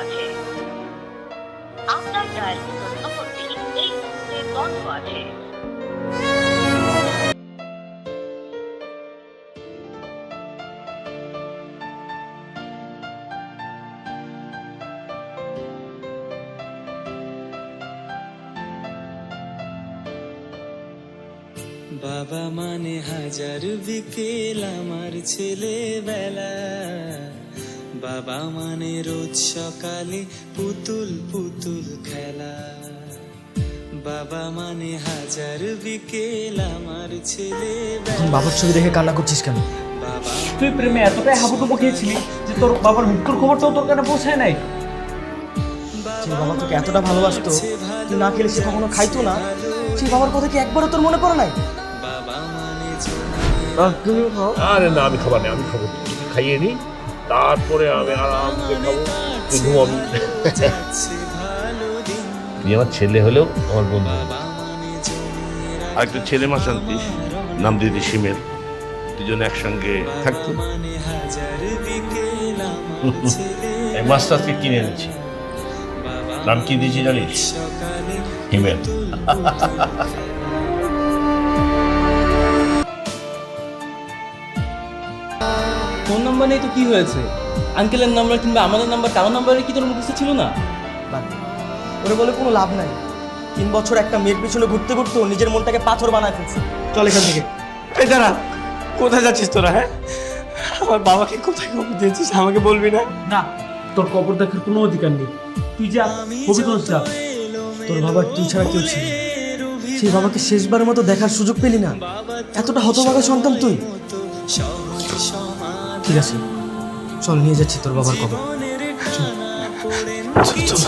আছে। আপনার ডায়ালকৃত নম্বরটি এই মুহূর্তে বন্ধ আছে। বাবা মানে হাজার বিকেল আমার ছেলেবেলা, বাবা মানে রোজ সকালে পুতুল পুতুল খেলা, বাবা মানে হাজার বিকেল আমার ছেলেবেলা। বাবার ছবি দেখে কান্না করছিস কেন? বাবা তুই প্রেমে এতটাই হাবুডুবু খেয়েছিলি যে তোর বাবার মৃত্যুর খবরটাও তোর কাছে পৌঁছায় নাই। যে বাবা তোকে এতটা ভালোবাসতো, তুই না খেলে সে কখনো খাইতো না, সেই বাবার কথা কি একবারও তোর মনে পড়ে নাই? বাবা মানে তুমি খাও। আরে না, আমি খাবার নেই, আমি খাবো, তোকে খাইয়ে নি, তারপরে আমি আরাম করে খাবো, তুই ঘুমাবি। ভালো দিন, তুই আমার ছেলে হলেও আমার বন্ধু। আর একটা ছেলে মাছ আনতিস, নাম দিদি সিমের, দুজন একসঙ্গে থাকতো। মানে হাজার বিকেল আমার এই মাছটা আজকে কিনে এনেছি, নাম কি দিয়েছি জানিস? সকালে হিমেল। ফোন নাম্বার নেই তো কি হয়েছে? আঙ্কেলের নাম্বার কিংবা আমাদের নাম্বার, কারো নাম্বারে কি তোর মুখস্থ ছিল না? বাদ। ওরে বলে কোনো লাভ নাই। 3 বছর একটা মেয়ের পিছনে ঘুরতে ঘুরতে ও নিজের মনটাকে পাথর বানায় ফেলছে। চল এখান থেকে। এই দাঁড়া, কোথায় যাচ্ছিস তোরা? হ্যাঁ, আমার বাবাকে কোথায় খবর দিয়েছিস আমাকে বলবি না? না, তোর কবর দেখার কোনো অধিকার নেই। তুই যা, হবিগঞ্জ যা। তোর বাবার তুই ছাড়া কেউ ছিল, সেই বাবাকে শেষবারের মতো দেখার সুযোগ পেলি না। এতটা হতভাগা সন্তান তুই। ঠিক আছে, চল নিয়ে যাচ্ছি তোর বাবার কবর। চল।